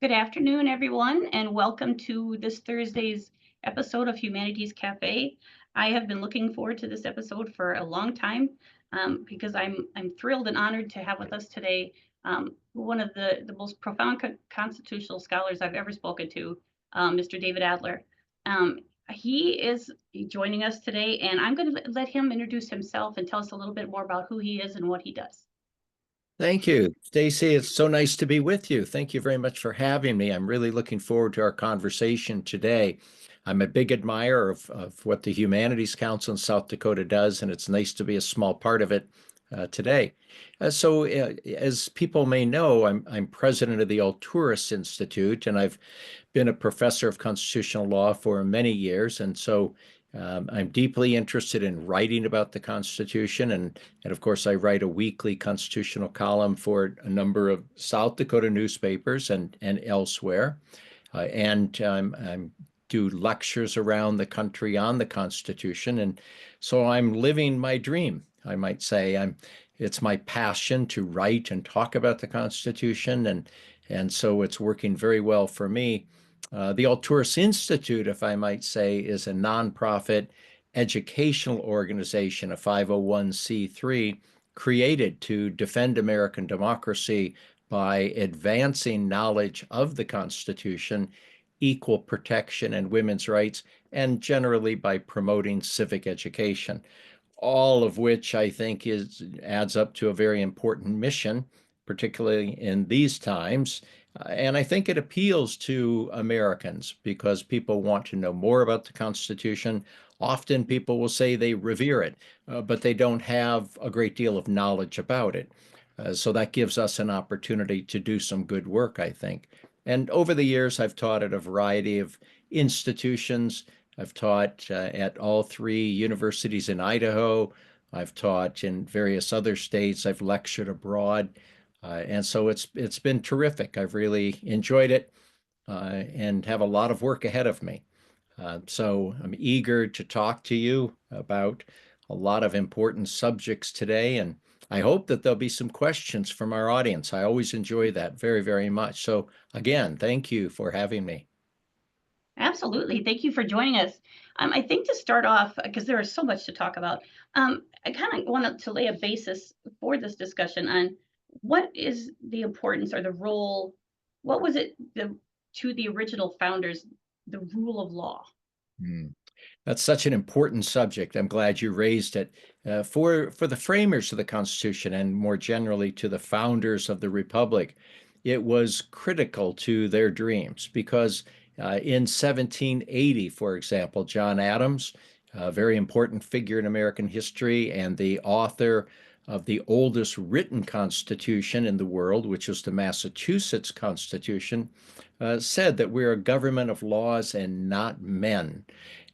Good afternoon, everyone, and welcome to this Thursday's episode of Humanities Cafe. I have been looking forward to this episode for a long time because I'm thrilled and honored to have with us today one of the most profound constitutional scholars I've ever spoken to, Mr. David Adler. Um, he is joining us today, and I'm going to let him introduce himself and tell us a little bit more about who he is and what he does. Thank you, Stacy. It's so nice to be with you. Thank you very much for having me. I'm really looking forward to our conversation today. I'm a big admirer of what the Humanities Council in South Dakota does, and it's nice to be a small part of it today. As people may know, I'm president of the Alturas Institute, and I've been a professor of constitutional law for many years. And so I'm deeply interested in writing about the Constitution. And of course, I write a weekly constitutional column for a number of South Dakota newspapers and elsewhere. And do lectures around the country on the Constitution. And so I'm living my dream, I might say. It's my passion to write and talk about the Constitution. And so it's working very well for me. The Alturas Institute, if I might say, is a nonprofit educational organization, a 501c3, created to defend American democracy by advancing knowledge of the Constitution, equal protection and women's rights, and generally by promoting civic education, all of which I think adds up to a very important mission, particularly in these times. And I think it appeals to Americans because people want to know more about the Constitution. Often people will say they revere it, but they don't have a great deal of knowledge about it. So that gives us an opportunity to do some good work, I think. And over the years, I've taught at a variety of institutions. I've taught at all three universities in Idaho. I've taught in various other states. I've lectured abroad. And so it's been terrific. I've really enjoyed it and have a lot of work ahead of me. So I'm eager to talk to you about a lot of important subjects today. And I hope that there'll be some questions from our audience. I always enjoy that very, very much. So again, thank you for having me. Absolutely. Thank you for joining us. I think to start off, because there is so much to talk about, I kind of wanted to lay a basis for this discussion on what is the importance or the role, what was it to the original founders, the rule of law? Hmm. That's such an important subject. I'm glad you raised it. For the framers of the Constitution and more generally to the founders of the Republic, it was critical to their dreams because in 1780, for example, John Adams, a very important figure in American history and the author of the oldest written constitution in the world, which is the Massachusetts Constitution, said that we're a government of laws and not men.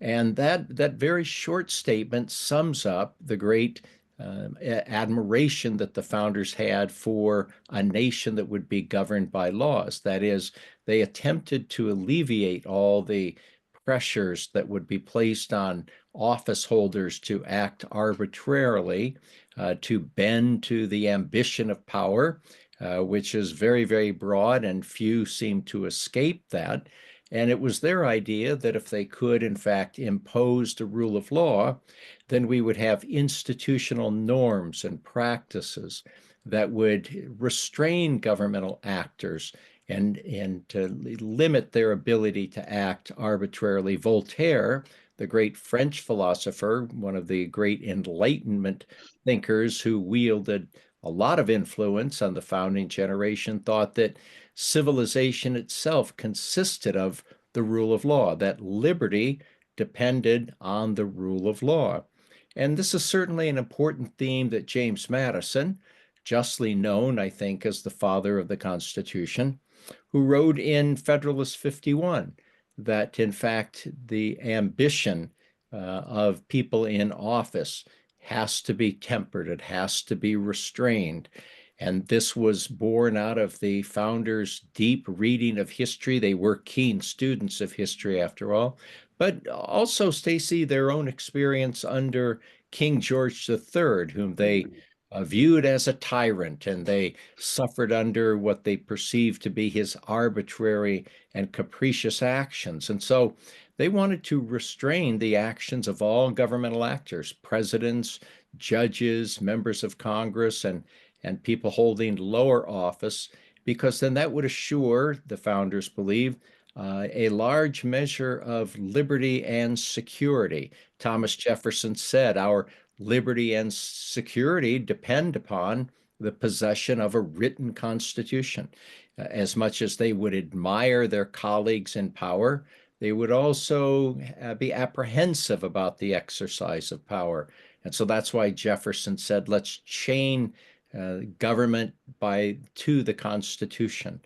And that very short statement sums up the great admiration that the founders had for a nation that would be governed by laws. That is, they attempted to alleviate all the pressures that would be placed on office holders to act arbitrarily, to bend to the ambition of power, which is very, very broad, and few seem to escape that. And it was their idea that if they could, in fact, impose the rule of law, then we would have institutional norms and practices that would restrain governmental actors and to limit their ability to act arbitrarily. Voltaire, the great French philosopher, one of the great Enlightenment thinkers who wielded a lot of influence on the founding generation, thought that civilization itself consisted of the rule of law, that liberty depended on the rule of law. And this is certainly an important theme that James Madison, justly known, I think, as the father of the Constitution, who wrote in Federalist 51 that, in fact, the ambition of people in office has to be tempered, it has to be restrained. And this was born out of the founders' deep reading of history. They were keen students of history, after all, but also, Stacy, their own experience under King George III, whom they viewed as a tyrant, and they suffered under what they perceived to be his arbitrary and capricious actions. And so they wanted to restrain the actions of all governmental actors, presidents, judges, members of Congress, and people holding lower office, because then that would assure, the founders believed, a large measure of liberty and security. Thomas Jefferson said, "Our liberty and security depend upon the possession of a written constitution." As much as they would admire their colleagues in power, they would also be apprehensive about the exercise of power. And so that's why Jefferson said, let's chain government to the Constitution.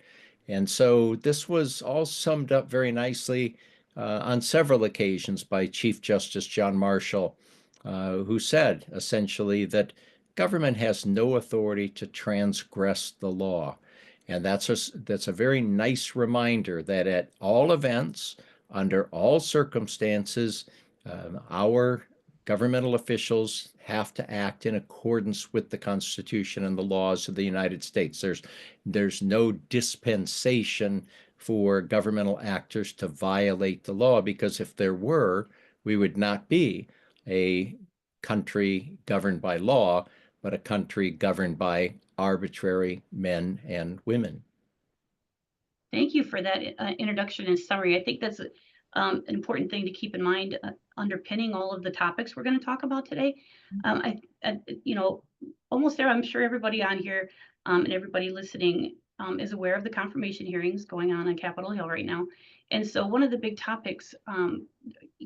And so this was all summed up very nicely on several occasions by Chief Justice John Marshall, who said essentially that government has no authority to transgress the law. And that's a very nice reminder that at all events, under all circumstances, our governmental officials have to act in accordance with the Constitution and the laws of the United States. There's no dispensation for governmental actors to violate the law, because if there were, we would not be a country governed by law, but a country governed by arbitrary men and women. Thank you for that introduction and summary. I think that's an important thing to keep in mind underpinning all of the topics we're going to talk about today. You know, almost there, I'm sure everybody on here and everybody listening is aware of the confirmation hearings going on Capitol Hill right now. And so one of the big topics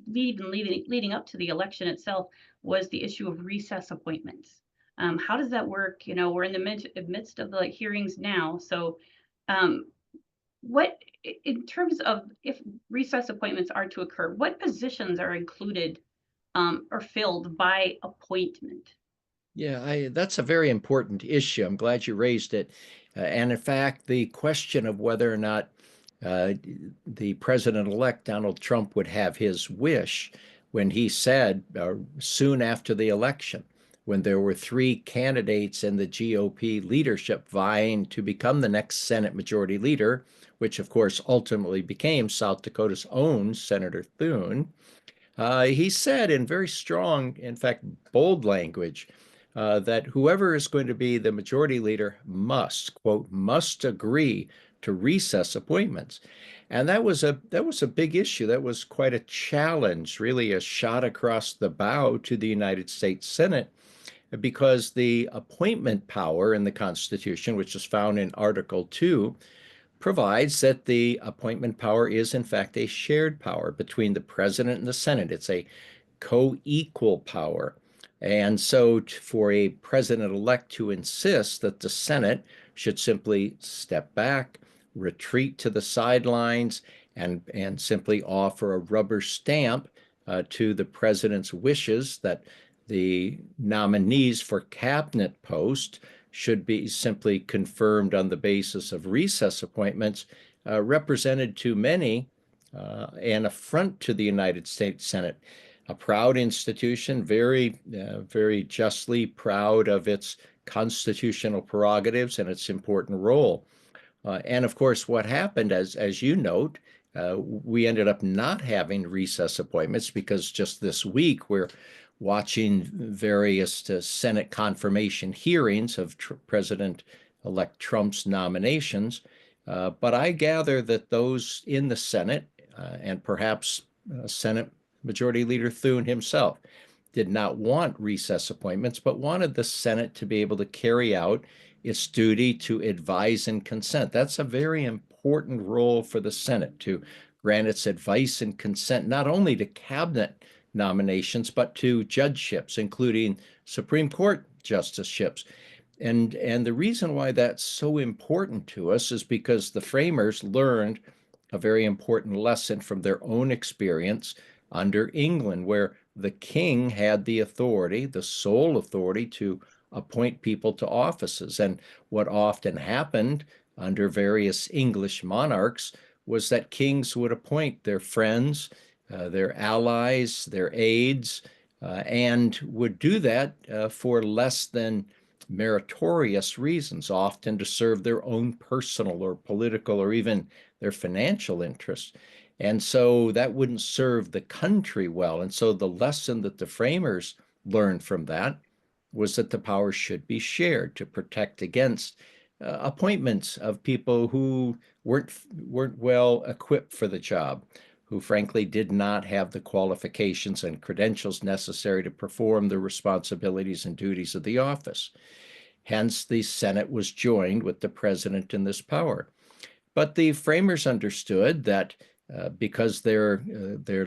leading up to the election itself was the issue of recess appointments. How does that work? You know, we're in the midst of the hearings now. So what, in terms of if recess appointments are to occur, what positions are included or filled by appointment? Yeah, that's a very important issue. I'm glad you raised it. And in fact, the question of whether or not the president-elect Donald Trump would have his wish, when he said soon after the election, when there were three candidates in the GOP leadership vying to become the next Senate Majority Leader, which of course ultimately became South Dakota's own Senator Thune, he said in very strong, in fact, bold language, that whoever is going to be the majority leader must, quote, must agree to recess appointments. And that was a big issue. That was quite a challenge, really a shot across the bow to the United States Senate, because the appointment power in the Constitution, which is found in Article 2, provides that the appointment power is, in fact, a shared power between the president and the Senate. It's a co-equal power. And so for a president-elect to insist that the Senate should simply step back, retreat to the sidelines, and simply offer a rubber stamp to the president's wishes that the nominees for cabinet post should be simply confirmed on the basis of recess appointments, represented to many an affront to the United States Senate, a proud institution, very justly proud of its constitutional prerogatives and its important role. And of course, what happened, as you note, we ended up not having recess appointments, because just this week we're watching various Senate confirmation hearings of President-elect Trump's nominations. But I gather that those in the Senate, and perhaps Senate Majority Leader Thune himself, did not want recess appointments, but wanted the Senate to be able to carry out its duty to advise and consent. That's a very important role for the Senate, to grant its advice and consent, not only to cabinet nominations, but to judgeships, including Supreme Court justiceships. And the reason why that's so important to us is because the framers learned a very important lesson from their own experience under England, where the king had the authority, the sole authority, to appoint people to offices. And what often happened under various English monarchs was that kings would appoint their friends, their allies, their aides, and would do that for less than meritorious reasons, often to serve their own personal or political or even their financial interests. And so that wouldn't serve the country well. And so the lesson that the framers learned from that was that the power should be shared to protect against appointments of people who weren't well equipped for the job, who frankly did not have the qualifications and credentials necessary to perform the responsibilities and duties of the office. Hence, the Senate was joined with the president in this power. But the framers understood that because their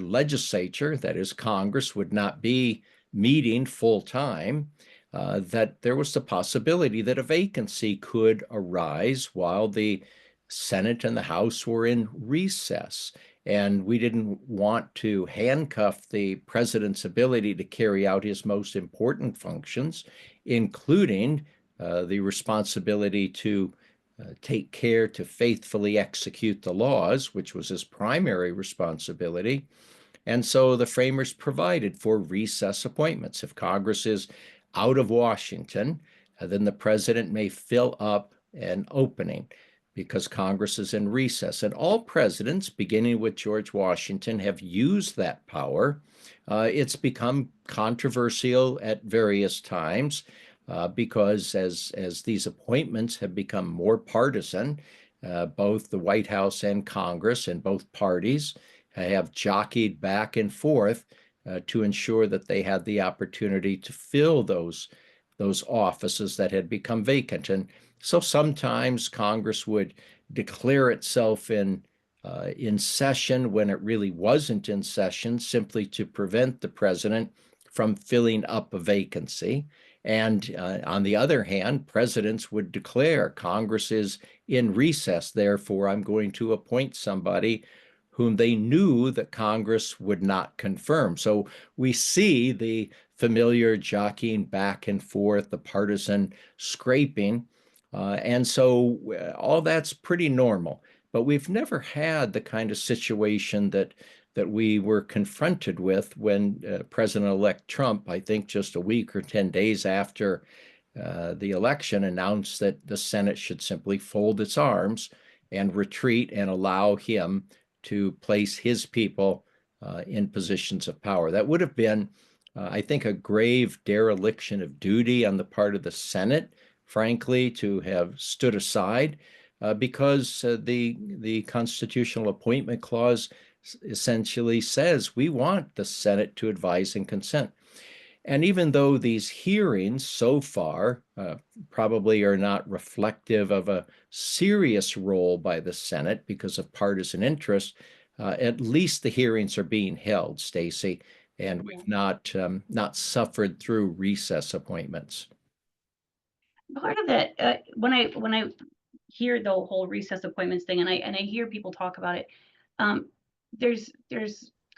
legislature, that is Congress, would not be meeting full time, that there was the possibility that a vacancy could arise while the Senate and the House were in recess. And we didn't want to handcuff the president's ability to carry out his most important functions, including the responsibility to take care to faithfully execute the laws, which was his primary responsibility. And so the framers provided for recess appointments. If Congress is out of Washington, then the president may fill up an opening because Congress is in recess. And all presidents, beginning with George Washington, have used that power. It's become controversial at various times because as these appointments have become more partisan, both the White House and Congress and both parties have jockeyed back and forth to ensure that they had the opportunity to fill those offices that had become vacant. And so sometimes Congress would declare itself in session when it really wasn't in session, simply to prevent the president from filling up a vacancy. And on the other hand, presidents would declare Congress is in recess, therefore I'm going to appoint somebody whom they knew that Congress would not confirm. So we see the familiar jockeying back and forth, the partisan scraping. And so all that's pretty normal. But we've never had the kind of situation that we were confronted with when President-elect Trump, I think just a week or 10 days after the election, announced that the Senate should simply fold its arms and retreat and allow him to place his people in positions of power. That would have been, I think, a grave dereliction of duty on the part of the Senate, frankly, to have stood aside because the constitutional appointment clause essentially says we want the Senate to advise and consent. And even though these hearings so far probably are not reflective of a serious role by the Senate because of partisan interest, at least the hearings are being held, Stacy, and we've not suffered through recess appointments. Part of that, when I hear the whole recess appointments thing, and I hear people talk about it, there's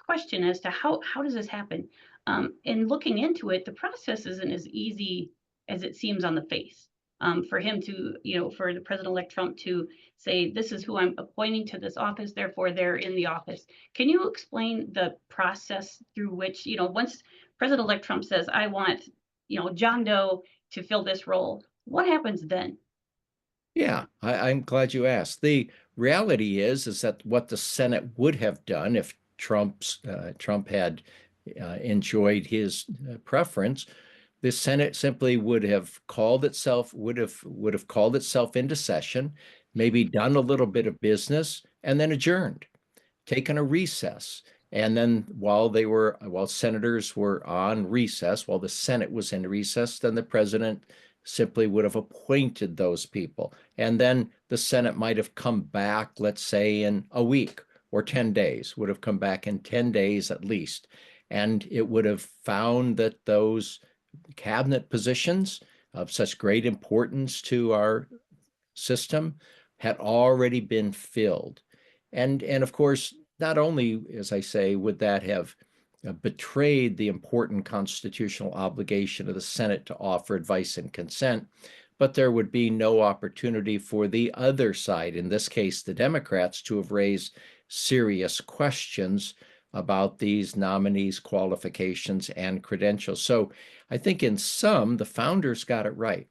question as to how does this happen? And looking into it, the process isn't as easy as it seems on the face. For him to, for the President-elect Trump to say, this is who I'm appointing to this office, therefore they're in the office. Can you explain the process through which, once President-elect Trump says, I want, John Doe to fill this role, what happens then? Yeah, I'm glad you asked. The reality is that what the Senate would have done if Trump had enjoyed his preference, the Senate simply would have called itself into session, maybe done a little bit of business, and then adjourned, taken a recess. And then while senators were on recess, while the Senate was in recess, then the president simply would have appointed those people. And then the Senate might have come back, let's say, in a week or 10 days, would have come back in 10 days at least. And it would have found that those cabinet positions of such great importance to our system had already been filled. And of course, not only, as I say, would that have betrayed the important constitutional obligation of the Senate to offer advice and consent, but there would be no opportunity for the other side, in this case, the Democrats, to have raised serious questions about these nominees' qualifications and credentials. So I think in sum, the founders got it right.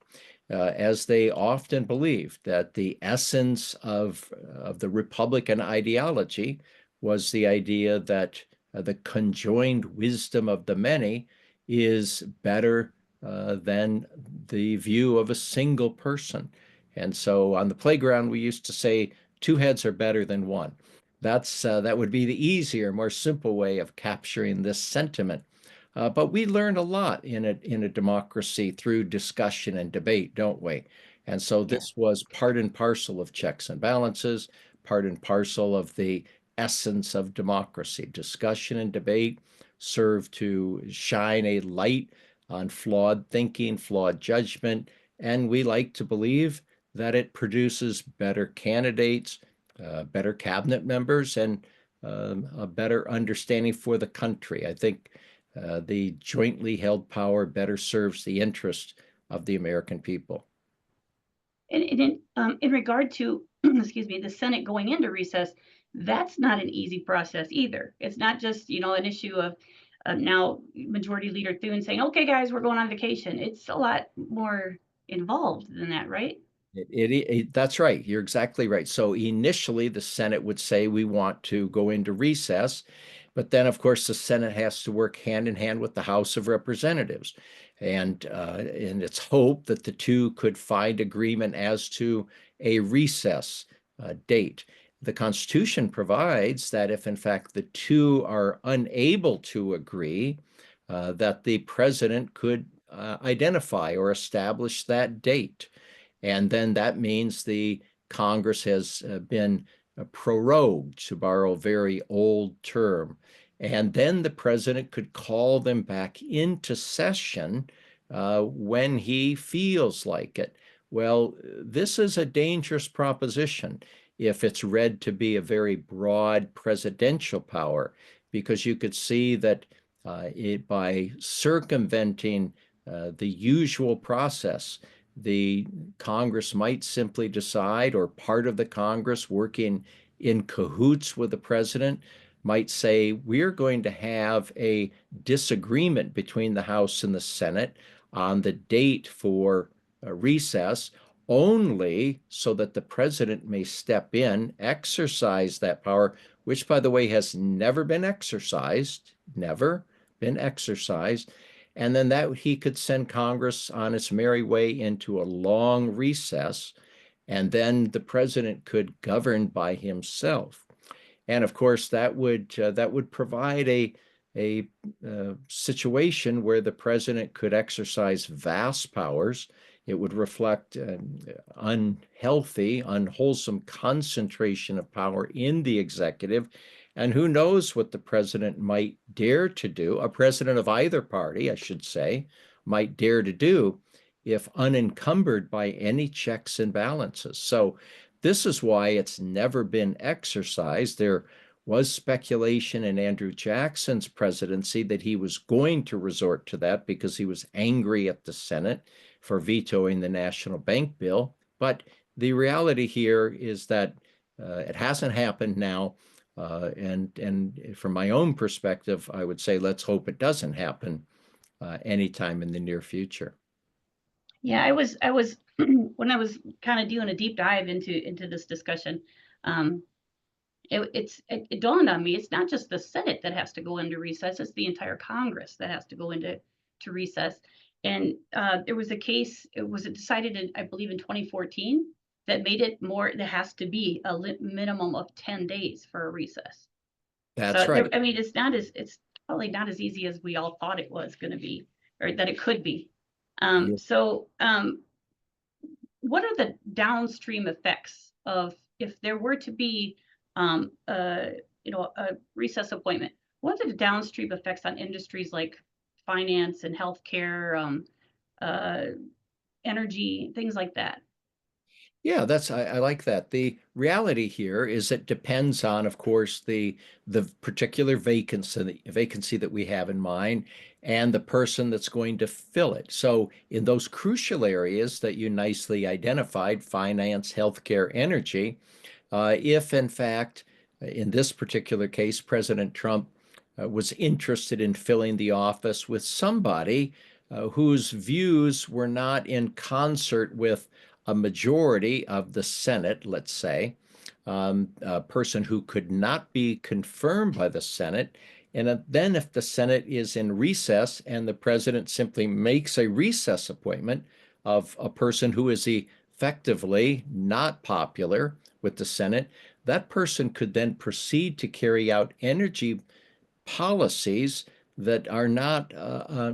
As they often believed that the essence of the Republican ideology was the idea that the conjoined wisdom of the many is better than the view of a single person. And so on the playground, we used to say two heads are better than one. That would be the easier, more simple way of capturing this sentiment. But we learn a lot in a democracy through discussion and debate, don't we? And so Yeah. this was part and parcel of checks and balances, part and parcel of the essence of democracy. Discussion and debate serve to shine a light on flawed thinking, flawed judgment, and we like to believe that it produces better candidates, better cabinet members, and a better understanding for the country. I think the jointly held power better serves the interest of the American people. And in regard to, excuse me, the Senate going into recess, that's not an easy process either. It's not just, an issue of now Majority Leader Thune saying, okay, guys, we're going on vacation. It's a lot more involved than that, right? That's right. You're exactly right. So initially, the Senate would say we want to go into recess, but then, of course, the Senate has to work hand in hand with the House of Representatives, and it's hoped that the two could find agreement as to a recess date. The Constitution provides that if, in fact, the two are unable to agree, that the president could identify or establish that date. And then that means the Congress has been prorogued, to borrow a very old term. And then the president could call them back into session when he feels like it. Well, this is a dangerous proposition if it's read to be a very broad presidential power, because you could see that by circumventing the usual process, the Congress might simply decide, or part of the Congress working in cahoots with the president might say, we're going to have a disagreement between the House and the Senate on the date for recess, only so that the president may step in, exercise that power, which, by the way, has never been exercised, never been exercised, and then that he could send Congress on its merry way into a long recess, and then the president could govern by himself. And of course, that would provide a situation where the president could exercise vast powers. It would reflect unhealthy, unwholesome concentration of power in the executive. And who knows what the president might dare to do, a president of either party, I should say, might dare to do if unencumbered by any checks and balances. So this is why it's never been exercised. There was speculation in Andrew Jackson's presidency that he was going to resort to that because he was angry at the Senate for vetoing the national bank bill. But the reality here is that it hasn't happened now. And from my own perspective, I would say let's hope it doesn't happen anytime in the near future. Yeah, I was when I was kind of doing a deep dive into this discussion, um, it dawned on me it's not just the Senate that has to go into recess; it's the entire Congress that has to go into recess. And there was a case; it was decided in, I believe, in 2014 that made it more. There has to be a minimum of 10 days for a recess. That's So right. I mean, it's probably not as easy as we all thought it was going to be, or that it could be. What are the downstream effects of if there were to be a recess appointment? What are the downstream effects on industries like finance and healthcare, uh, energy, things like that? Yeah, I like that. The reality here is it depends on, of course, the particular vacancy that we have in mind and the person that's going to fill it. So in those crucial areas that you nicely identified, finance, healthcare, energy, if in fact, in this particular case, President Trump was interested in filling the office with somebody whose views were not in concert with a majority of the Senate, let's say, a person who could not be confirmed by the Senate. And then if the Senate is in recess and the president simply makes a recess appointment of a person who is effectively not popular with the Senate, that person could then proceed to carry out energy policies that are not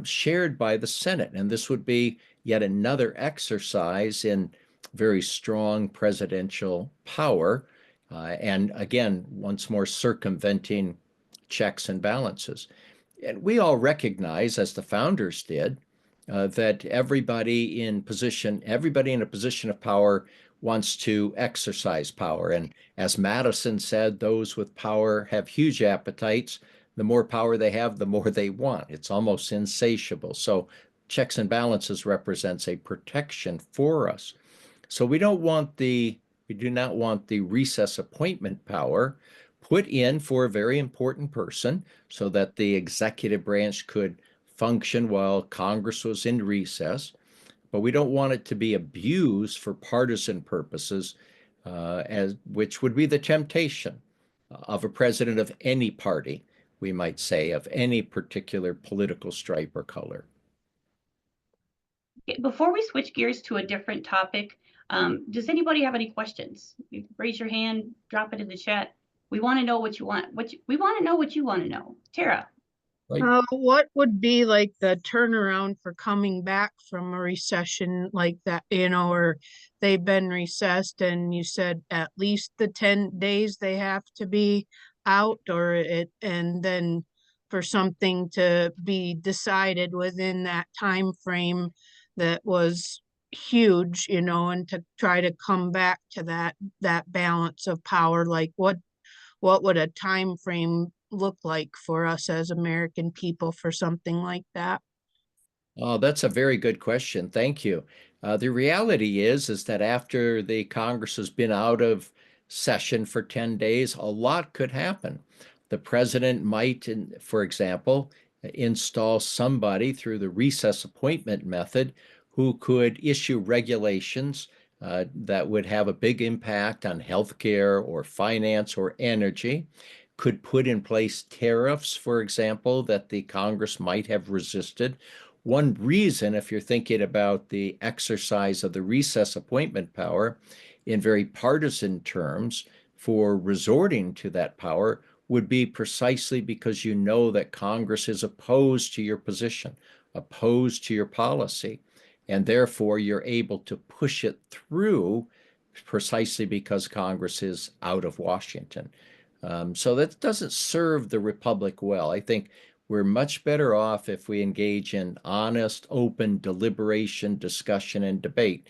shared by the Senate. And this would be yet another exercise in very strong presidential power. And again, once more circumventing checks and balances. And we all recognize, as the founders did, that everybody in a position of power wants to exercise power. And as Madison said, those with power have huge appetites. The more power they have, the more they want. It's almost insatiable. So checks and balances represents a protection for us. So we do not want the recess appointment power put in for a very important person so that the executive branch could function while Congress was in recess. But we don't want it to be abused for partisan purposes, which would be the temptation of a president of any party, we might say, of any particular political stripe or color. Before we switch gears to a different topic, does anybody have any questions? Raise your hand, drop it in the chat. We want to know what you want. We want to know what you want to know. Tara. Right. What would be like the turnaround for coming back from a recession like that, or they've been recessed and you said at least the 10 days they have to be out, and then for something to be decided within that time frame that was huge, and to try to come back to that balance of power, like what would a time frame look like for us as American people for something like that? Oh, that's a very good question. Thank you. The reality is that after the Congress has been out of session for 10 days, a lot could happen. The president might, for example, install somebody through the recess appointment method who could issue regulations that would have a big impact on healthcare or finance or energy, could put in place tariffs, for example, that the Congress might have resisted. One reason, if you're thinking about the exercise of the recess appointment power in very partisan terms for resorting to that power, would be precisely because you know that Congress is opposed to your position, opposed to your policy, and therefore you're able to push it through precisely because Congress is out of Washington. So that doesn't serve the republic well. I think we're much better off if we engage in honest, open deliberation, discussion, and debate.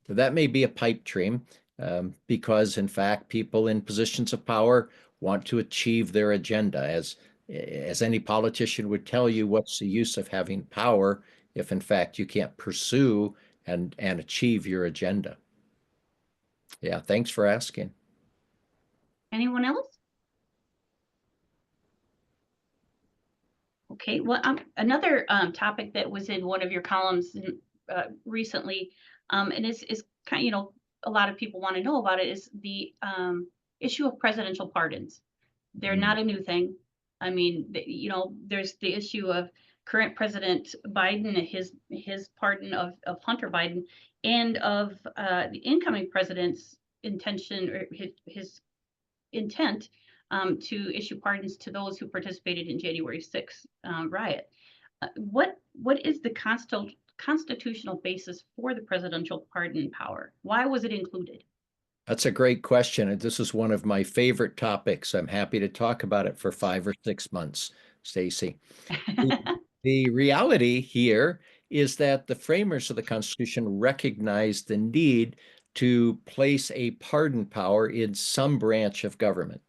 That may be a pipe dream because, in fact, people in positions of power want to achieve their agenda. As any politician would tell you, what's the use of having power if, in fact, you can't pursue and achieve your agenda? Yeah, thanks for asking. Anyone else? Okay, well, another topic that was in one of your columns recently, and is kind of, a lot of people want to know about it, is the issue of presidential pardons. They're not a new thing. I mean, there's the issue of current President Biden, his pardon of Hunter Biden, and of the incoming president's intention, or his intent to issue pardons to those who participated in January 6th riot. What is the constitutional basis for the presidential pardon power? Why was it included? That's a great question. And this is one of my favorite topics. I'm happy to talk about it for 5 or 6 months, Stacy. The reality here is that the framers of the Constitution recognized the need to place a pardon power in some branch of government.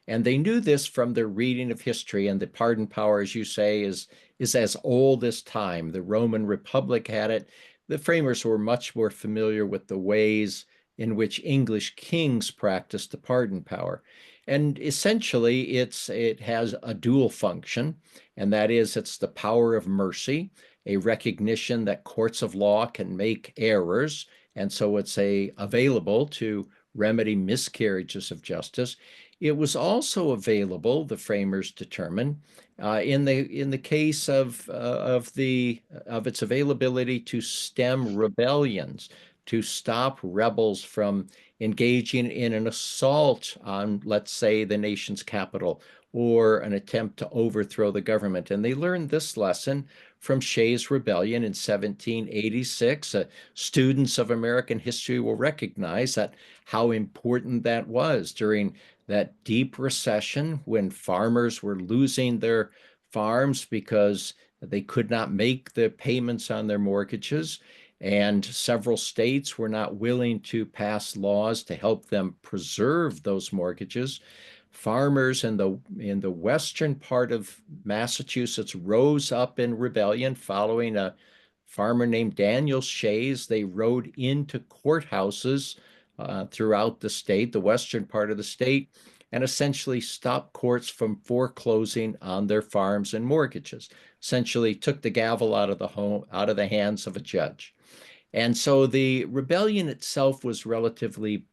And they knew this from their reading of history. And the pardon power, as you say, is as old as time. The Roman Republic had it. The framers were much more familiar with the ways in which English kings practiced the pardon power. And essentially, it has a dual function, and that is it's the power of mercy, a recognition that courts of law can make errors, and so it's available to remedy miscarriages of justice. It was also available, the framers determined, in the case of its availability to stem rebellions, to stop rebels from engaging in an assault on, let's say, the nation's capital or an attempt to overthrow the government. And they learned this lesson from Shays' Rebellion in 1786. Students of American history will recognize that how important that was during that deep recession when farmers were losing their farms because they could not make the payments on their mortgages, and several states were not willing to pass laws to help them preserve those mortgages. Farmers in the western part of Massachusetts rose up in rebellion following a farmer named Daniel Shays. They rode into courthouses throughout the state, the western part of the state, and essentially stopped courts from foreclosing on their farms and mortgages. Essentially took the gavel out of the hands of a judge. And so the rebellion itself was relatively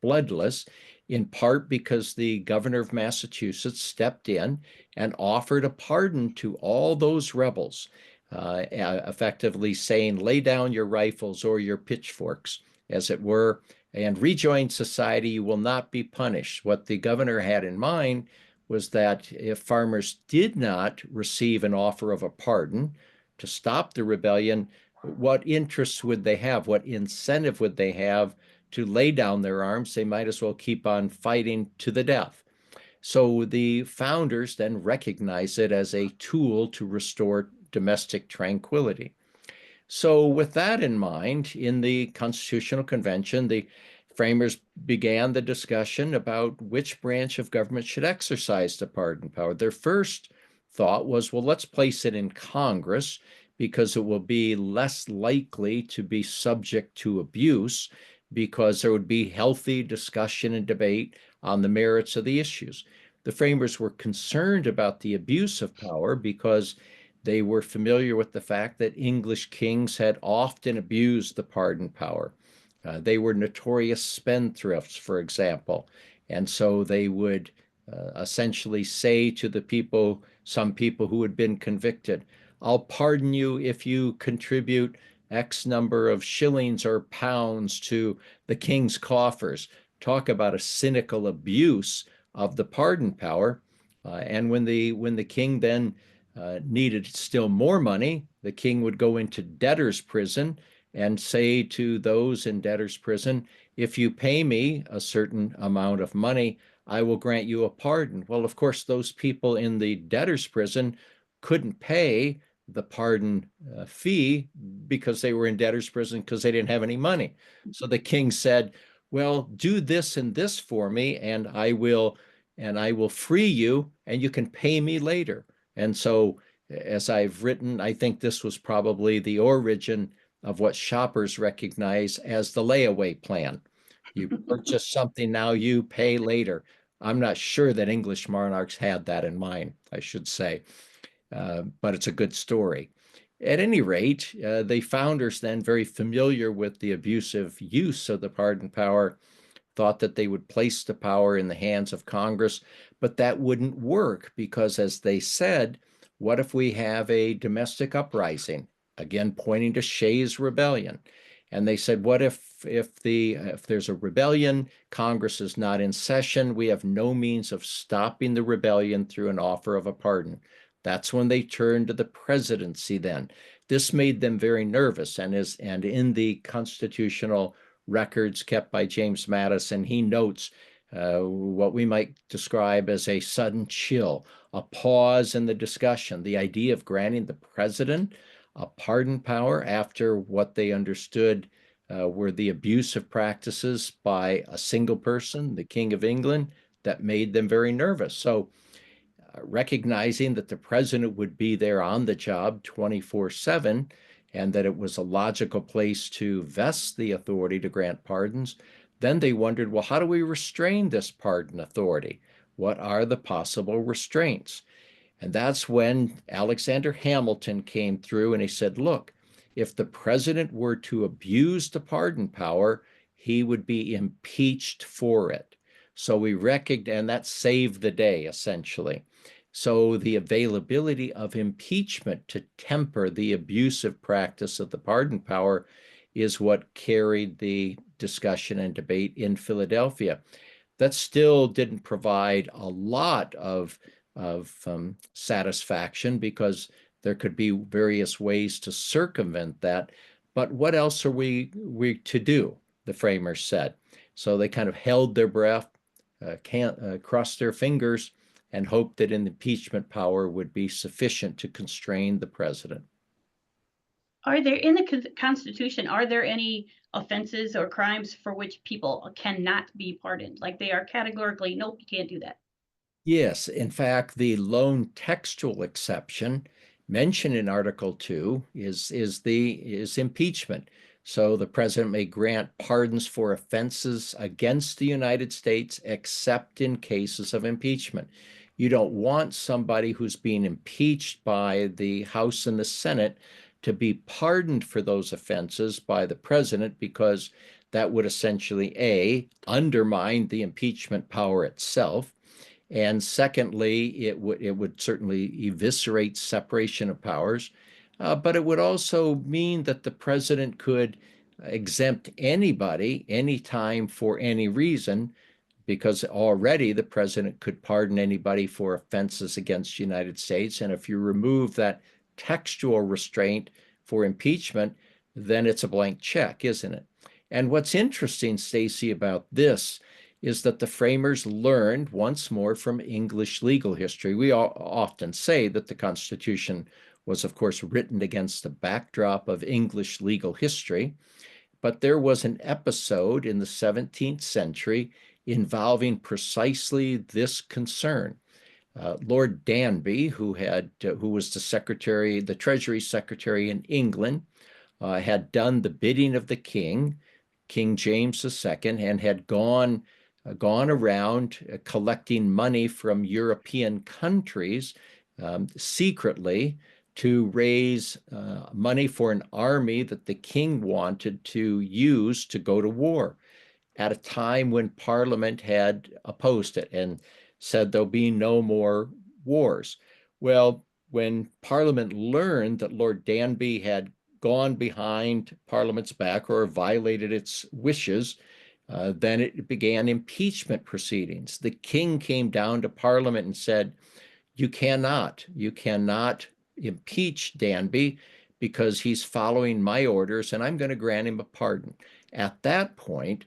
bloodless, in part because the governor of Massachusetts stepped in and offered a pardon to all those rebels, effectively saying, lay down your rifles or your pitchforks, as it were, and rejoin society. You will not be punished. What the governor had in mind was that if farmers did not receive an offer of a pardon to stop the rebellion, what interests would they have? What incentive would they have to lay down their arms? They might as well keep on fighting to the death. So the founders then recognized it as a tool to restore domestic tranquility. So with that in mind, in the Constitutional Convention, the framers began the discussion about which branch of government should exercise the pardon power. Their first thought was, well, let's place it in Congress because it will be less likely to be subject to abuse because there would be healthy discussion and debate on the merits of the issues. The framers were concerned about the abuse of power because they were familiar with the fact that English kings had often abused the pardon power. They were notorious spendthrifts, for example, and so they would essentially say to some people who had been convicted, I'll pardon you if you contribute X number of shillings or pounds to the king's coffers. Talk about a cynical abuse of the pardon power. And when the king then needed still more money, the king would go into debtor's prison and say to those in debtor's prison, if you pay me a certain amount of money, I will grant you a pardon. Well, of course, those people in the debtor's prison couldn't pay the pardon fee because they were in debtor's prison because they didn't have any money. So the king said, well, do this and this for me, and I will free you, and you can pay me later. And so, as I've written, I think this was probably the origin of what shoppers recognize as the layaway plan. You purchase something now, you pay later. I'm not sure that English monarchs had that in mind, I should say, but it's a good story. At any rate, the founders, then very familiar with the abusive use of the pardon power, thought that they would place the power in the hands of Congress, but that wouldn't work because, as they said, what if we have a domestic uprising? Again, pointing to Shays' Rebellion. And they said, what if there's a rebellion, Congress is not in session, we have no means of stopping the rebellion through an offer of a pardon. That's when they turned to the presidency then. This made them very nervous, and in the constitutional records kept by James Madison, he notes what we might describe as a sudden chill, a pause in the discussion, the idea of granting the president a pardon power after what they understood were the abusive practices by a single person, the King of England, that made them very nervous. So recognizing that the president would be there on the job 24/7 and that it was a logical place to vest the authority to grant pardons, then they wondered, well, how do we restrain this pardon authority? What are the possible restraints? And that's when Alexander Hamilton came through and he said, look, if the president were to abuse the pardon power, he would be impeached for it. So we recognize, and that saved the day, essentially. So the availability of impeachment to temper the abusive practice of the pardon power is what carried the discussion and debate in Philadelphia. That still didn't provide a lot of satisfaction because there could be various ways to circumvent that. But what else are we to do? The framers said. So they kind of held their breath, crossed their fingers, and hoped that an impeachment power would be sufficient to constrain the president. Are there, in the Constitution, are there any offenses or crimes for which people cannot be pardoned? Like they are categorically, nope, you can't do that. Yes, in fact, the lone textual exception mentioned in Article 2 is impeachment. So the president may grant pardons for offenses against the United States except in cases of impeachment. You don't want somebody who's being impeached by the House and the Senate to be pardoned for those offenses by the president because that would essentially, A, undermine the impeachment power itself. And secondly, it would certainly eviscerate separation of powers, but it would also mean that the president could exempt anybody, anytime, for any reason, because already the president could pardon anybody for offenses against the United States. And if you remove that textual restraint for impeachment, then it's a blank check, isn't it? And what's interesting, Stacy, about this is that the framers learned once more from English legal history. We often say that the Constitution was, of course, written against the backdrop of English legal history, but there was an episode in the 17th century involving precisely this concern. Lord Danby, who was the Treasury Secretary in England, had done the bidding of the King, King James II, and had gone around collecting money from European countries secretly to raise money for an army that the king wanted to use to go to war at a time when Parliament had opposed it and said there'll be no more wars. Well, when Parliament learned that Lord Danby had gone behind Parliament's back or violated its wishes, then it began impeachment proceedings. The king came down to Parliament and said, you cannot impeach Danby because he's following my orders and I'm going to grant him a pardon. At that point,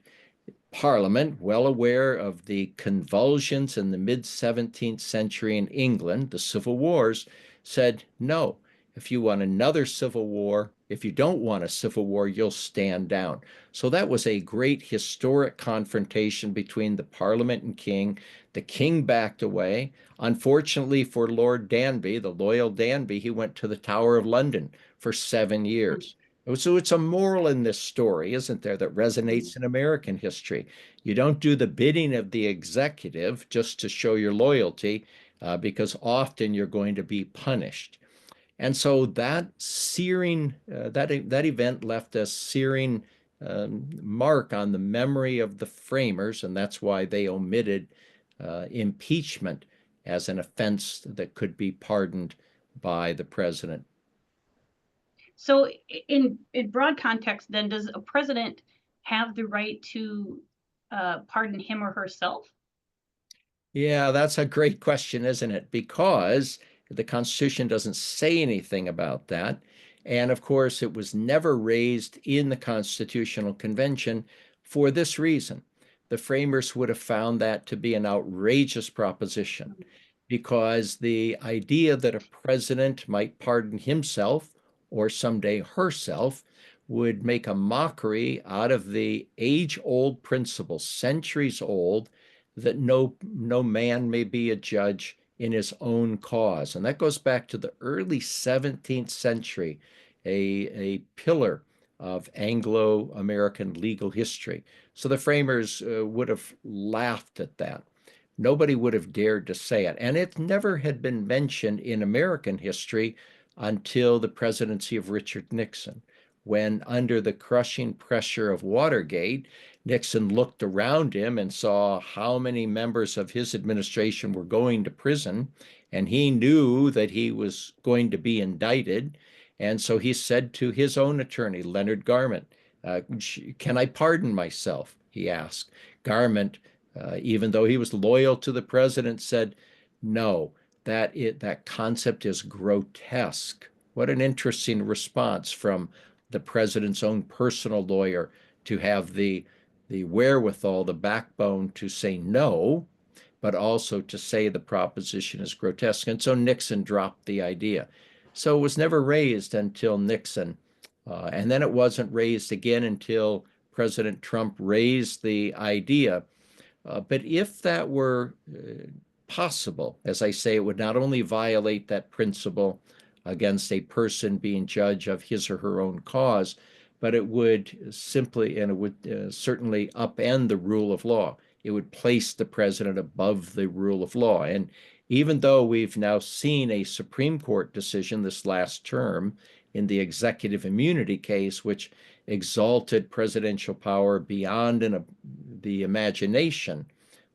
Parliament, well aware of the convulsions in the mid-17th century in England, the civil wars, said, no, if you want another civil war, if you don't want a civil war, you'll stand down. So that was a great historic confrontation between the Parliament and King. The King backed away. Unfortunately for Lord Danby, the loyal Danby, he went to the Tower of London for 7 years. So it's a moral in this story, isn't there, that resonates in American history. You don't do the bidding of the executive just to show your loyalty, because often you're going to be punished. And so that searing, that event left a searing mark on the memory of the framers, and that's why they omitted impeachment as an offense that could be pardoned by the president. So in broad context, then, does a president have the right to pardon him or herself? Yeah, that's a great question, isn't it? Because the Constitution doesn't say anything about that. And of course, it was never raised in the Constitutional Convention for this reason. The framers would have found that to be an outrageous proposition, because the idea that a president might pardon himself or someday herself would make a mockery out of the age-old principle, centuries old, that no man may be a judge in his own cause. And that goes back to the early 17th century, a pillar of Anglo-American legal history. So the framers would have laughed at that. nobody would have dared to say it. And it never had been mentioned in American history until the presidency of Richard Nixon, when, under the crushing pressure of Watergate, Nixon looked around him and saw how many members of his administration were going to prison, and he knew that he was going to be indicted. And so he said to his own attorney, Leonard Garment, can I pardon myself? He asked. Garment, even though he was loyal to the president, said, no, that concept is grotesque. What an interesting response from the president's own personal lawyer to have the wherewithal, the backbone to say no, but also to say the proposition is grotesque. And so Nixon dropped the idea. So it was never raised until Nixon. And then it wasn't raised again until President Trump raised the idea. But if that were possible, as I say, it would not only violate that principle against a person being judge of his or her own cause, but it would simply, and it would certainly upend the rule of law. It would place the president above the rule of law. And even though we've now seen a Supreme Court decision this last term in the executive immunity case, which exalted presidential power beyond the imagination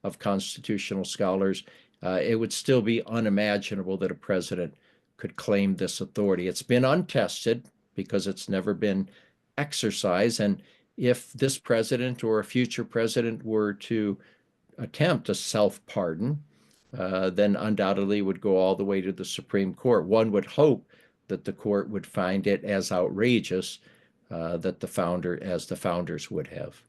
of constitutional scholars, it would still be unimaginable that a president could claim this authority. It's been untested because it's never been exercised. And if this president or a future president were to attempt a self-pardon, then undoubtedly would go all the way to the Supreme Court. One would hope that the court would find it as outrageous as the founders would have.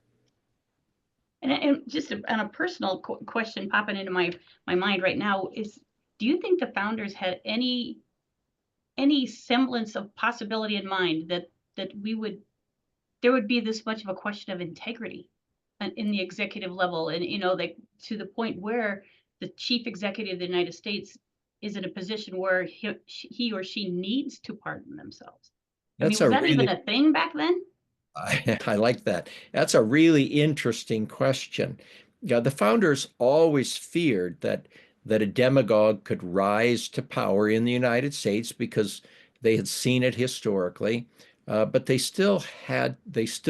And just on a personal question popping into my mind right now is, do you think the founders had any semblance of possibility in mind that there would be this much of a question of integrity in the executive level, and to the point where the chief executive of the United States is in a position where he or she needs to pardon themselves? Was that even a thing back then? I like that. That's a really interesting question. Yeah, the founders always feared that a demagogue could rise to power in the United States because they had seen it historically, but they still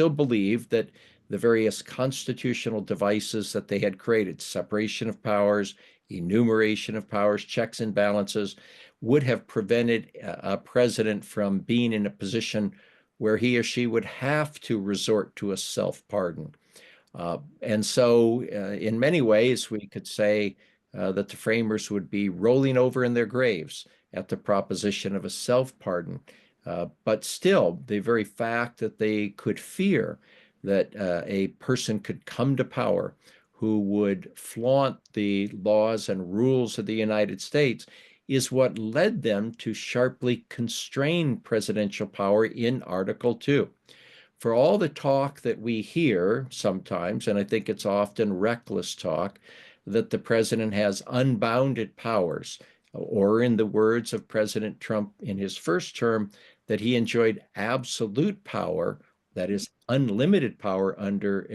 believed that the various constitutional devices that they had created, separation of powers, enumeration of powers, checks and balances, would have prevented a president from being in a position where he or she would have to resort to a self-pardon. And so in many ways, we could say that the framers would be rolling over in their graves at the proposition of a self-pardon. But still, the very fact that they could fear that a person could come to power who would flaunt the laws and rules of the United States is what led them to sharply constrain presidential power in Article 2. For all the talk that we hear sometimes, and I think it's often reckless talk, that the president has unbounded powers, or in the words of President Trump in his first term, that he enjoyed absolute power, that is unlimited power under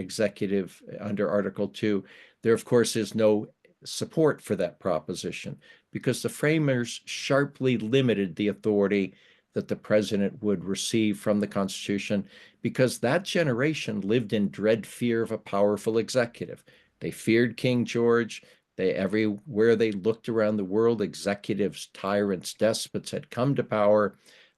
Article 2, there of course is no support for that proposition, because the framers sharply limited the authority that the president would receive from the Constitution, because that generation lived in dread fear of a powerful executive. They feared King George. Everywhere they looked around the world, executives, tyrants, despots had come to power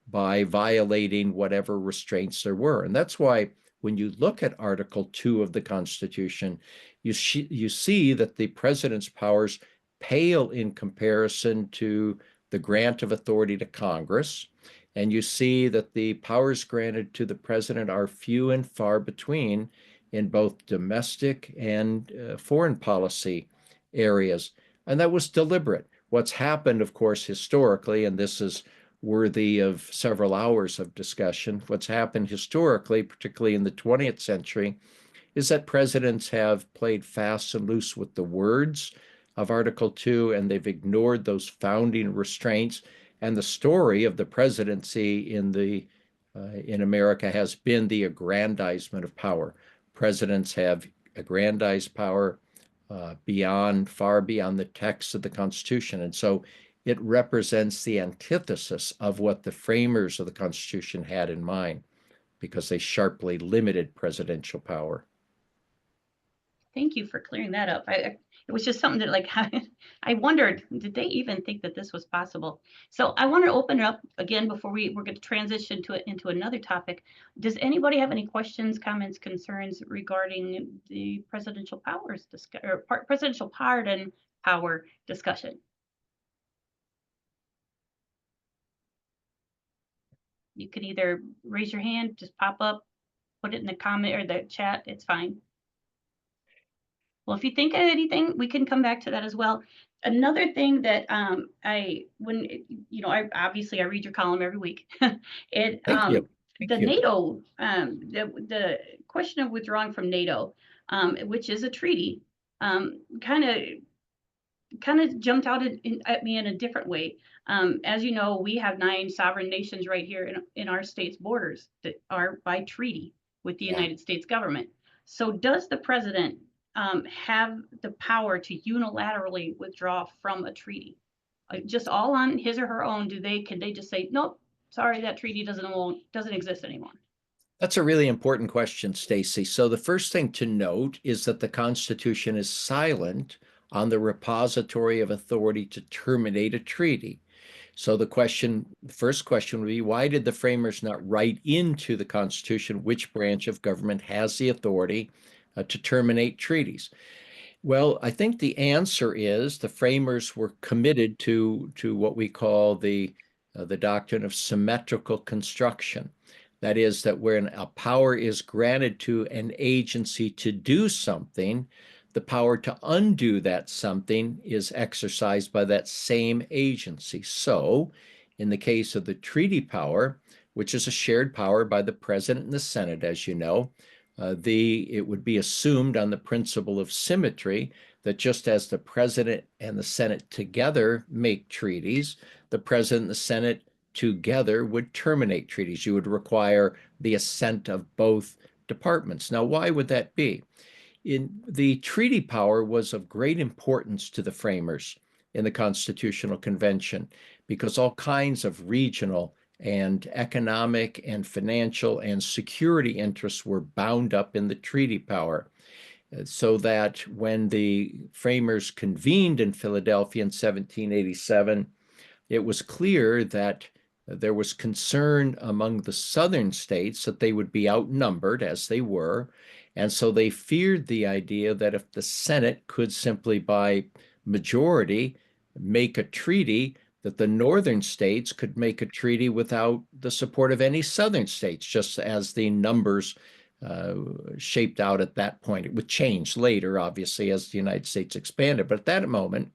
by violating whatever restraints there were. And that's why when you look at Article 2 of the Constitution, you see that the president's powers pale in comparison to the grant of authority to Congress. And you see that the powers granted to the president are few and far between in both domestic and foreign policy areas. And that was deliberate. What's happened, of course, historically, and this is worthy of several hours of discussion, what's happened historically, particularly in the 20th century, is that presidents have played fast and loose with the words of Article 2, and they've ignored those founding restraints. And the story of the presidency in America has been the aggrandizement of power. Presidents have aggrandized power far beyond the text of the Constitution. And so it represents the antithesis of what the framers of the Constitution had in mind, because they sharply limited presidential power. Thank you for clearing that up. It was just something that, like, I wondered, did they even think that this was possible? So I want to open it up again before we're going to transition into another topic. Does anybody have any questions, comments, concerns regarding the presidential powers or presidential pardon power discussion? You can either raise your hand, just pop up, put it in the comment or the chat. It's fine. Well, if you think of anything, we can come back to that as well. Another thing that I obviously I read your column every week. Thank you. The NATO, the question of withdrawing from NATO, which is a treaty, kind of jumped out at me in a different way. As you know, we have 9 sovereign nations right here in our state's borders that are by treaty with the United States government. So does the president have the power to unilaterally withdraw from a treaty, just all on his or her own? Can they just say, nope, sorry, that treaty doesn't exist anymore? That's a really important question, Stacy. So the first thing to note is that the Constitution is silent on the repository of authority to terminate a treaty. So the first question would be, why did the framers not write into the Constitution which branch of government has the authority to terminate treaties? Well, I think the answer is the framers were committed to what we call the doctrine of symmetrical construction. That is, that when a power is granted to an agency to do something, the power to undo that something is exercised by that same agency. So, in the case of the treaty power, which is a shared power by the President and the Senate, as you know, it would be assumed on the principle of symmetry that just as the President and the Senate together make treaties, the President and the Senate together would terminate treaties. You would require the assent of both departments. Now, why would that be? The treaty power was of great importance to the framers in the Constitutional Convention because all kinds of regional and economic and financial and security interests were bound up in the treaty power. So that when the framers convened in Philadelphia in 1787, it was clear that there was concern among the southern states that they would be outnumbered, as they were, and so they feared the idea that if the Senate could simply by majority make a treaty, that the northern states could make a treaty without the support of any southern states, just as the numbers shaped out at that point. It would change later, obviously, as the United States expanded. But at that moment,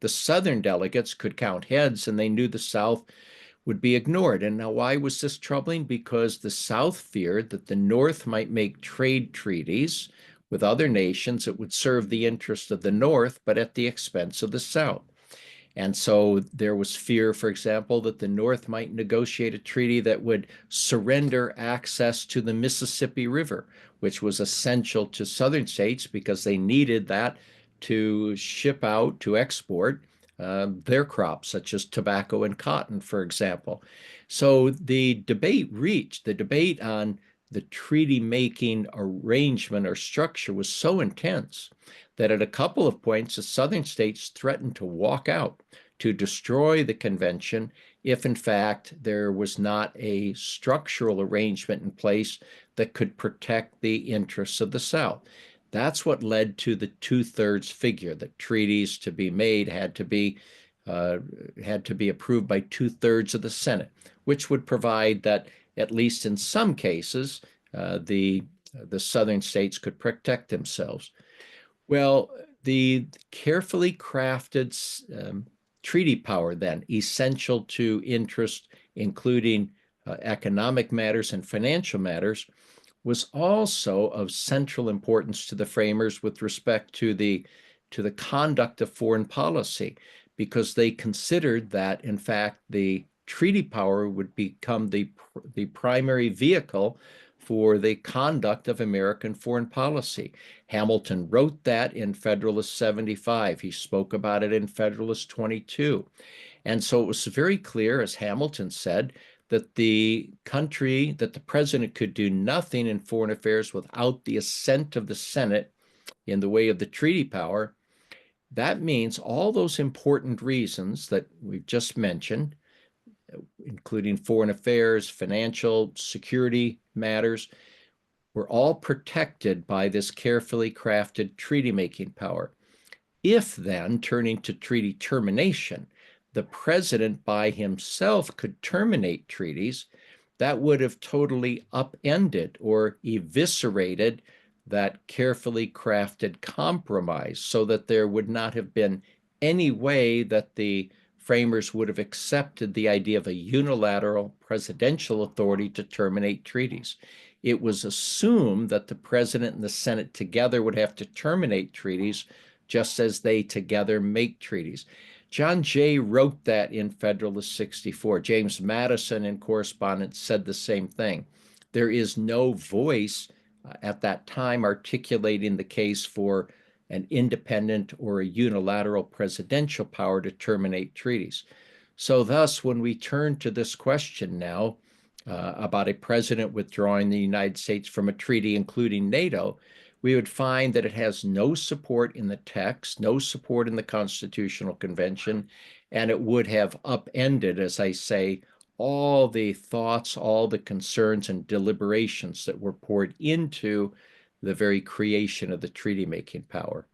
the southern delegates could count heads, and they knew the South would be ignored. And now, why was this troubling? Because the South feared that the North might make trade treaties with other nations that would serve the interests of the North, but at the expense of the South. And so there was fear, for example, that the North might negotiate a treaty that would surrender access to the Mississippi River, which was essential to Southern states because they needed that to ship out, to export their crops, such as tobacco and cotton, for example. So the debate on the treaty-making arrangement or structure was so intense that at a couple of points, the Southern states threatened to walk out, to destroy the convention, if in fact there was not a structural arrangement in place that could protect the interests of the South. That's what led to the 2/3 figure, that treaties to be made had to be approved by 2/3 of the Senate, which would provide that, at least in some cases, the southern states could protect themselves. Well, the carefully crafted treaty power, then, essential to interest, including economic matters and financial matters, was also of central importance to the framers with respect to the conduct of foreign policy, because they considered that, in fact, the treaty power would become the primary vehicle for the conduct of American foreign policy. Hamilton wrote that in Federalist 75. He spoke about it in Federalist 22. And so it was very clear, as Hamilton said, that the president could do nothing in foreign affairs without the assent of the Senate in the way of the treaty power. That means all those important reasons that we've just mentioned, including foreign affairs, financial, security matters, were all protected by this carefully crafted treaty-making power. If then, turning to treaty termination, the president by himself could terminate treaties, that would have totally upended or eviscerated that carefully crafted compromise, so that there would not have been any way that the framers would have accepted the idea of a unilateral presidential authority to terminate treaties. It was assumed that the president and the Senate together would have to terminate treaties, just as they together make treaties. John Jay wrote that in Federalist 64. James Madison, in correspondence, said the same thing. There is no voice at that time articulating the case for an independent or a unilateral presidential power to terminate treaties. So thus, when we turn to this question now about a president withdrawing the United States from a treaty, including NATO, we would find that it has no support in the text, no support in the Constitutional Convention, and it would have upended, as I say, all the thoughts, all the concerns and deliberations that were poured into the very creation of the treaty-making power.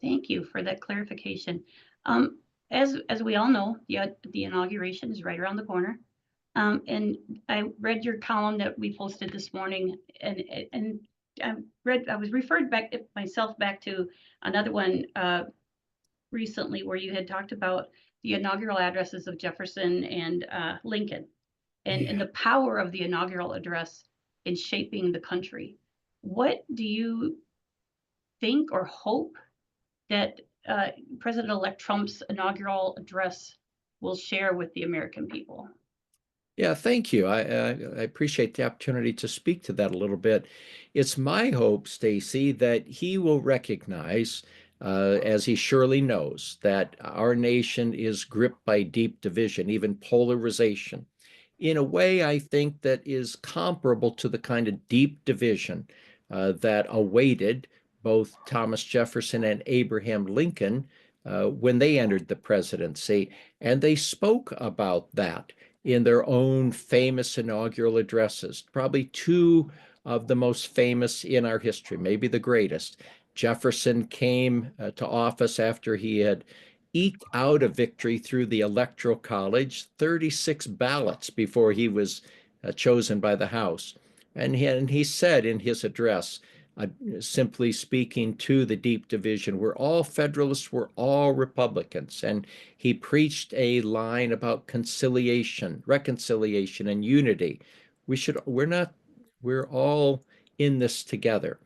Thank you for that clarification. As we all know, the inauguration is right around the corner. And I read your column that we posted this morning, and I was referred back to another one recently where you had talked about the inaugural addresses of Jefferson and Lincoln, and the power of the inaugural address in shaping the country. What do you think or hope that President-elect Trump's inaugural address will share with the American people? Yeah, thank you. I appreciate the opportunity to speak to that a little bit. It's my hope, Stacy, that he will recognize, as he surely knows, that our nation is gripped by deep division, even polarization, in a way I think that is comparable to the kind of deep division that awaited both Thomas Jefferson and Abraham Lincoln when they entered the presidency. And they spoke about that in their own famous inaugural addresses, probably two of the most famous in our history, maybe the greatest. Jefferson came to office after he had eked out a victory through the Electoral College, 36 ballots before he was chosen by the House. And he said in his address, simply speaking to the deep division, we're all Federalists, we're all Republicans. And he preached a line about conciliation, reconciliation, and unity. We're all in this together.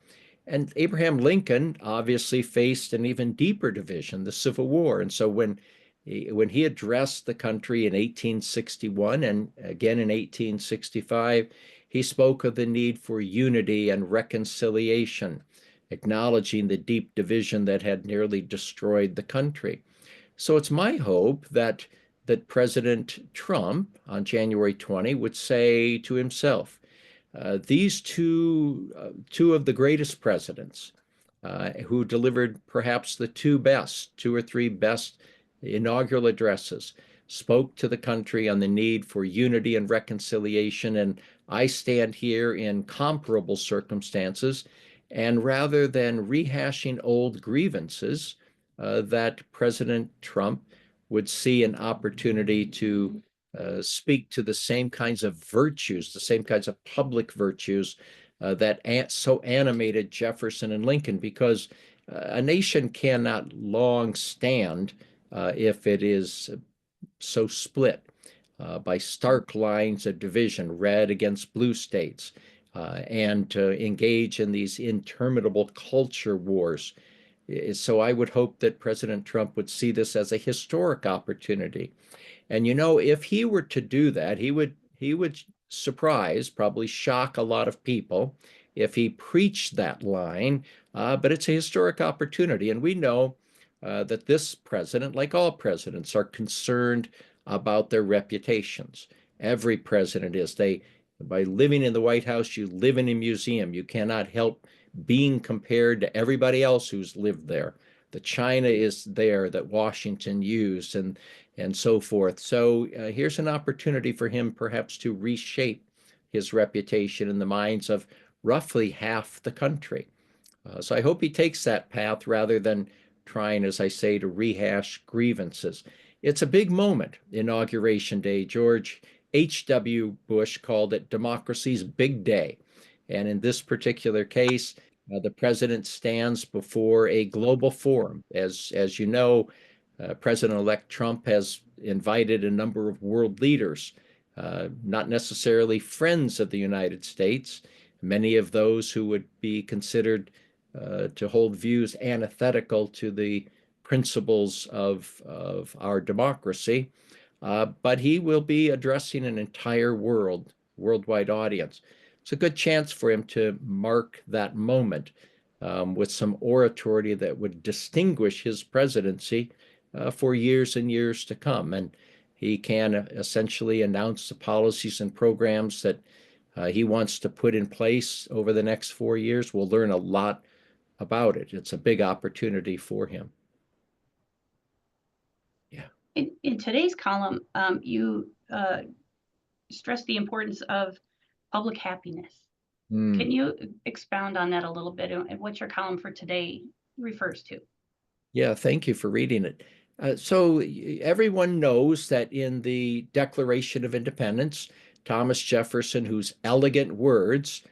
And Abraham Lincoln obviously faced an even deeper division, the Civil War. And so when he addressed the country in 1861 and again in 1865, he spoke of the need for unity and reconciliation, acknowledging the deep division that had nearly destroyed the country. So it's my hope that President Trump on January 20 would say to himself, these two of the greatest presidents who delivered perhaps the two or three best inaugural addresses, spoke to the country on the need for unity and reconciliation. And I stand here in comparable circumstances, and rather than rehashing old grievances, that President Trump would see an opportunity to speak to the same kinds of virtues, the same kinds of public virtues that so animated Jefferson and Lincoln, because a nation cannot long stand if it is so split by stark lines of division, red against blue states, and to engage in these interminable culture wars. So I would hope that President Trump would see this as a historic opportunity. And if he were to do that, he would surprise, probably shock a lot of people if he preached that line, but it's a historic opportunity. And we know that this president, like all presidents, are concerned about their reputations. Every president is. By living in the White House, you live in a museum. You cannot help being compared to everybody else who's lived there. The China is there that Washington used, and so forth. So here's an opportunity for him perhaps to reshape his reputation in the minds of roughly half the country. So I hope he takes that path rather than trying, as I say, to rehash grievances. It's a big moment, Inauguration Day. George H.W. Bush called it democracy's big day. And in this particular case, the president stands before a global forum. As you know, President-elect Trump has invited a number of world leaders, not necessarily friends of the United States, many of those who would be considered to hold views antithetical to the principles of our democracy. But he will be addressing an entire worldwide audience. It's a good chance for him to mark that moment with some oratory that would distinguish his presidency for years and years to come. And he can essentially announce the policies and programs that he wants to put in place over the next 4 years. We'll learn a lot about it. It's a big opportunity for him. Yeah. In today's column, you stress the importance of public happiness. Can you expound on that a little bit and what your column for today refers to? Yeah, thank you for reading it. So everyone knows that in the Declaration of Independence, Thomas Jefferson, whose elegant words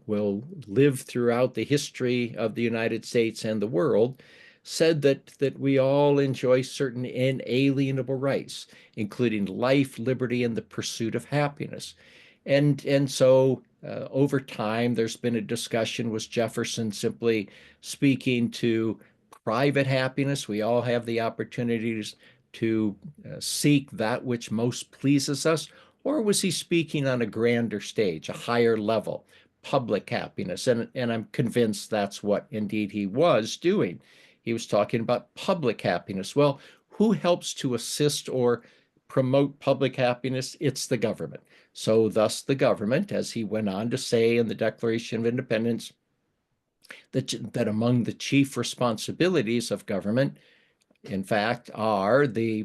will live throughout the history of the United States and the world, said that we all enjoy certain inalienable rights, including life, liberty, and the pursuit of happiness. And so over time, there's been a discussion, was Jefferson simply speaking to private happiness? We all have the opportunities to seek that which most pleases us. Or was he speaking on a grander stage, a higher level, public happiness? And I'm convinced that's what indeed he was doing. He was talking about public happiness. Well, who helps to assist or promote public happiness? It's the government. So thus the government, as he went on to say in the Declaration of Independence, that among the chief responsibilities of government, in fact, are the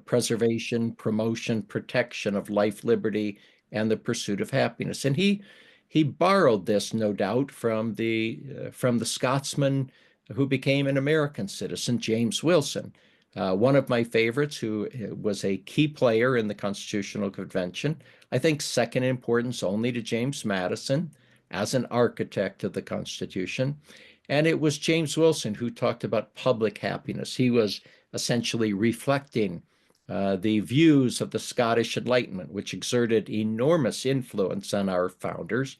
preservation, promotion, protection of life, liberty, and the pursuit of happiness. And he borrowed this, no doubt, from the Scotsman who became an American citizen, James Wilson, one of my favorites, who was a key player in the Constitutional Convention. I think second in importance only to James Madison as an architect of the Constitution. And it was James Wilson who talked about public happiness. He was essentially reflecting the views of the Scottish Enlightenment, which exerted enormous influence on our founders.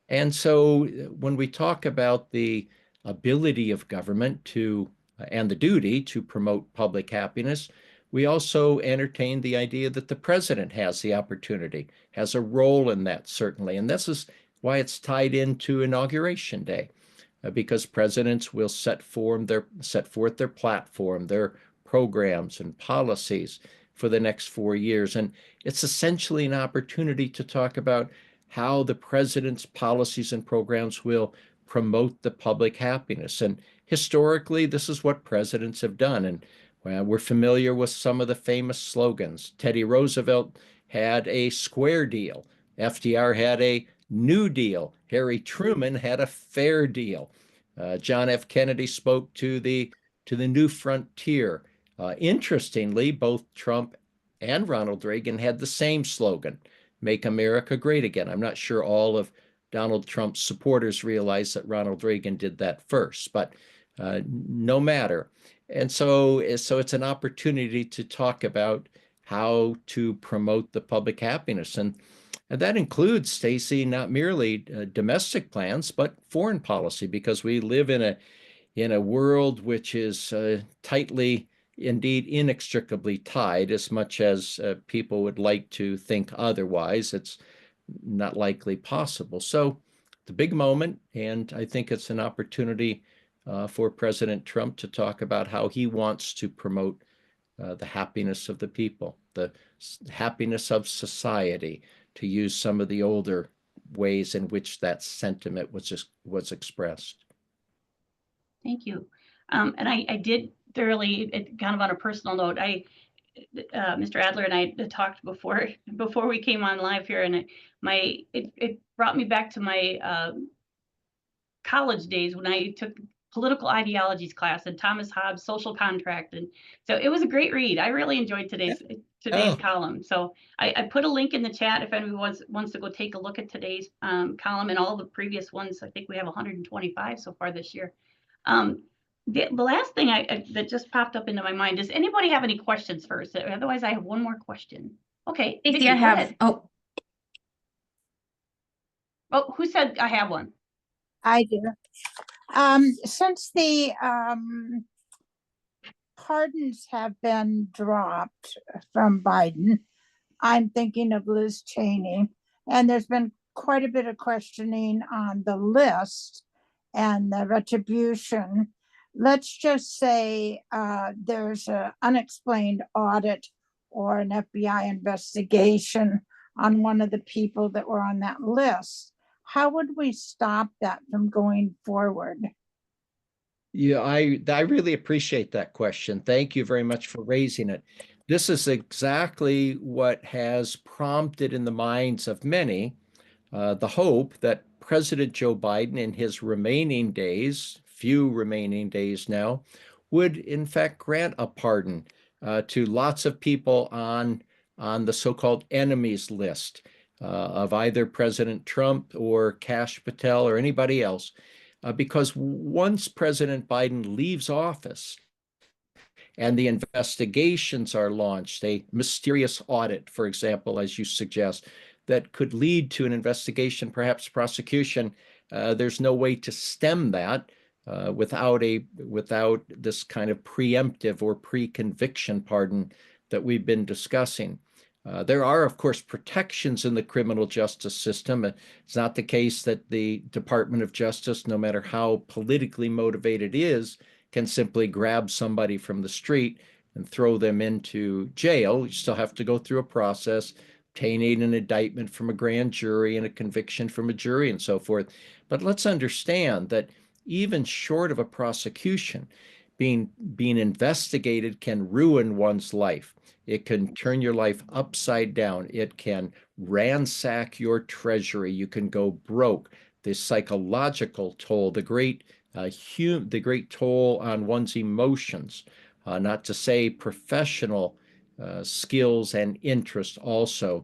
And so when we talk about the ability of government to, and the duty to promote public happiness, we also entertain the idea that the president has the opportunity, has a role in that, certainly. And this is why it's tied into Inauguration Day, because presidents will set forth their platform, their programs and policies for the next 4 years. And it's essentially an opportunity to talk about how the president's policies and programs will promote the public happiness. And historically, this is what presidents have done. And we're familiar with some of the famous slogans. Teddy Roosevelt had a square deal. FDR had a New Deal. Harry Truman had a fair deal. John F. Kennedy spoke to the new frontier. Interestingly, both Trump and Ronald Reagan had the same slogan, "Make America Great Again." I'm not sure all of Donald Trump's supporters realize that Ronald Reagan did that first, but no matter. And so it's an opportunity to talk about how to promote the public happiness. And that includes, Stacy, not merely domestic plans, but foreign policy, because we live in a world which is tightly indeed inextricably tied. As much as people would like to think otherwise, it's not likely possible. So the big moment, and I think it's an opportunity for President Trump to talk about how he wants to promote the happiness of the people, the happiness of society, to use some of the older ways in which that sentiment was expressed. Thank you. And I did thoroughly, kind of on a personal note, Mr. Adler and I talked before we came on live here, and it brought me back to my college days when I took political ideologies class and Thomas Hobbes' Social Contract, and so it was a great read. I really enjoyed today's column. So I put a link in the chat if anyone wants to go take a look at today's column and all the previous ones. I think we have 125 so far this year. The last thing that just popped up into my mind, does anybody have any questions first? Otherwise, I have one more question. Okay, Stacey, Vicky, I go have. ahead. Oh, who said I have one? I do. Since the pardons have been dropped from Biden, I'm thinking of Liz Cheney, and there's been quite a bit of questioning on the list and the retribution. Let's just say there's an unexplained audit or an FBI investigation on one of the people that were on that list. How would we stop that from going forward? Yeah, I really appreciate that question. Thank you very much for raising it. This is exactly what has prompted in the minds of many the hope that President Joe Biden, in his remaining days, few remaining days now, would in fact grant a pardon to lots of people on the so-called enemies list of either President Trump or Kash Patel or anybody else. Because once President Biden leaves office and the investigations are launched, a mysterious audit, for example, as you suggest, that could lead to an investigation, perhaps prosecution, there's no way to stem that without this kind of preemptive or pre-conviction pardon that we've been discussing. There are, of course, protections in the criminal justice system. It's not the case that the Department of Justice, no matter how politically motivated it is, can simply grab somebody from the street and throw them into jail. You still have to go through a process, obtaining an indictment from a grand jury and a conviction from a jury and so forth. But let's understand that even short of a prosecution, being investigated can ruin one's life. It can turn your life upside down. It can ransack your treasury. You can go broke. The psychological toll, the great toll on one's emotions, not to say professional skills and interest also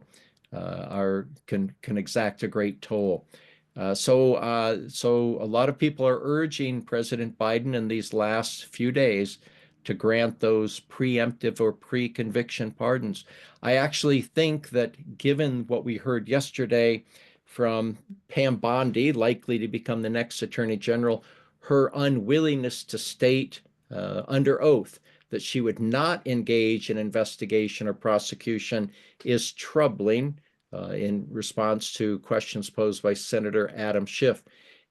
can exact a great toll. So a lot of people are urging President Biden in these last few days to grant those preemptive or pre-conviction pardons. I actually think that given what we heard yesterday from Pam Bondi, likely to become the next Attorney General, her unwillingness to state under oath that she would not engage in investigation or prosecution is troubling in response to questions posed by Senator Adam Schiff.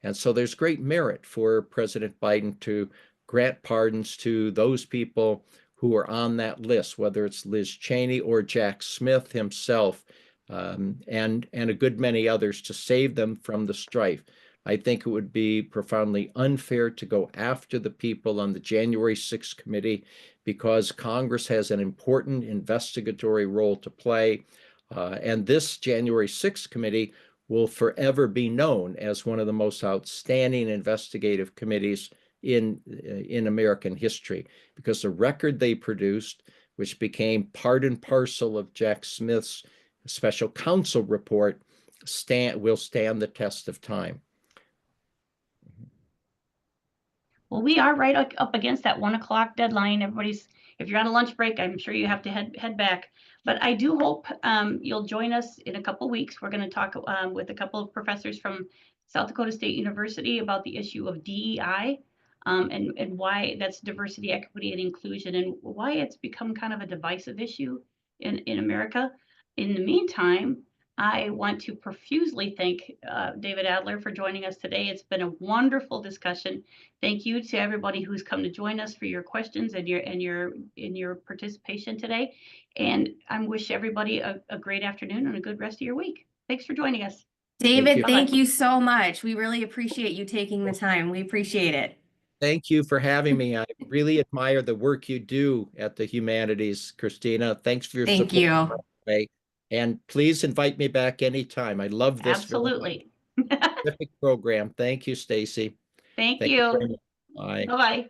And so there's great merit for President Biden to grant pardons to those people who are on that list, whether it's Liz Cheney or Jack Smith himself, and a good many others, to save them from the strife. I think it would be profoundly unfair to go after the people on the January 6th committee because Congress has an important investigatory role to play. And this January 6th committee will forever be known as one of the most outstanding investigative committees in American history, because the record they produced, which became part and parcel of Jack Smith's special counsel report, will stand the test of time. Well, we are right up against that 1 o'clock deadline. If you're on a lunch break, I'm sure you have to head back. But I do hope you'll join us in a couple weeks. We're going to talk with a couple of professors from South Dakota State University about the issue of DEI. and why that's diversity, equity, and inclusion, and why it's become kind of a divisive issue in America. In the meantime, I want to profusely thank David Adler for joining us today. It's been a wonderful discussion. Thank you to everybody who's come to join us for your questions and your participation today. And I wish everybody a great afternoon and a good rest of your week. Thanks for joining us. David, Bye-bye. thank you so much. We really appreciate you taking the time. We appreciate it. Thank you for having me. I really admire the work you do at the Humanities, Christina. Thanks for your Thank support. you. And please invite me back anytime. I love this Absolutely. very specific program. Thank you, Stacy. Thank Thank you. very much. Bye. Bye-bye.